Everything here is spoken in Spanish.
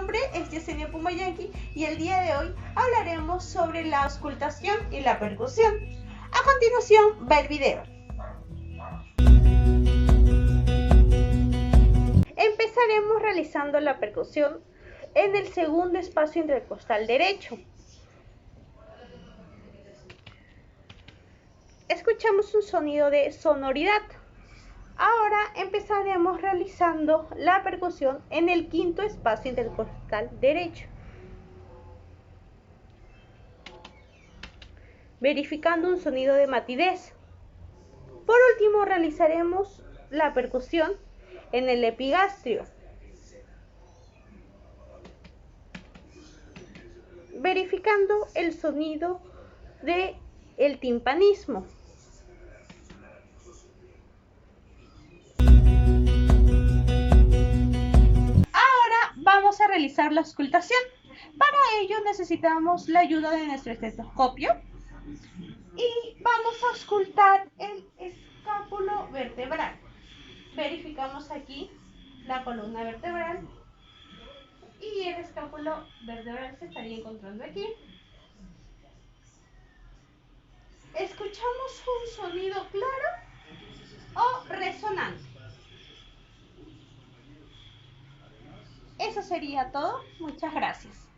nombre es Yesenia Pumayanqui y el día de hoy hablaremos sobre la auscultación y la percusión. A continuación va el video. Empezaremos realizando la percusión en el segundo espacio intercostal derecho. Escuchamos un sonido de sonoridad. Ahora empezaremos realizando la percusión en el quinto espacio intercostal derecho, verificando un sonido de matidez. Por último, realizaremos la percusión en el epigastrio, verificando el sonido del timpanismo. Vamos a realizar la auscultación. Para ello necesitamos la ayuda de nuestro estetoscopio y vamos a auscultar el escápulo vertebral. Verificamos aquí la columna vertebral y el escápulo vertebral se estaría encontrando aquí. Escuchamos un sonido claro o resonante. Eso sería todo. Muchas gracias.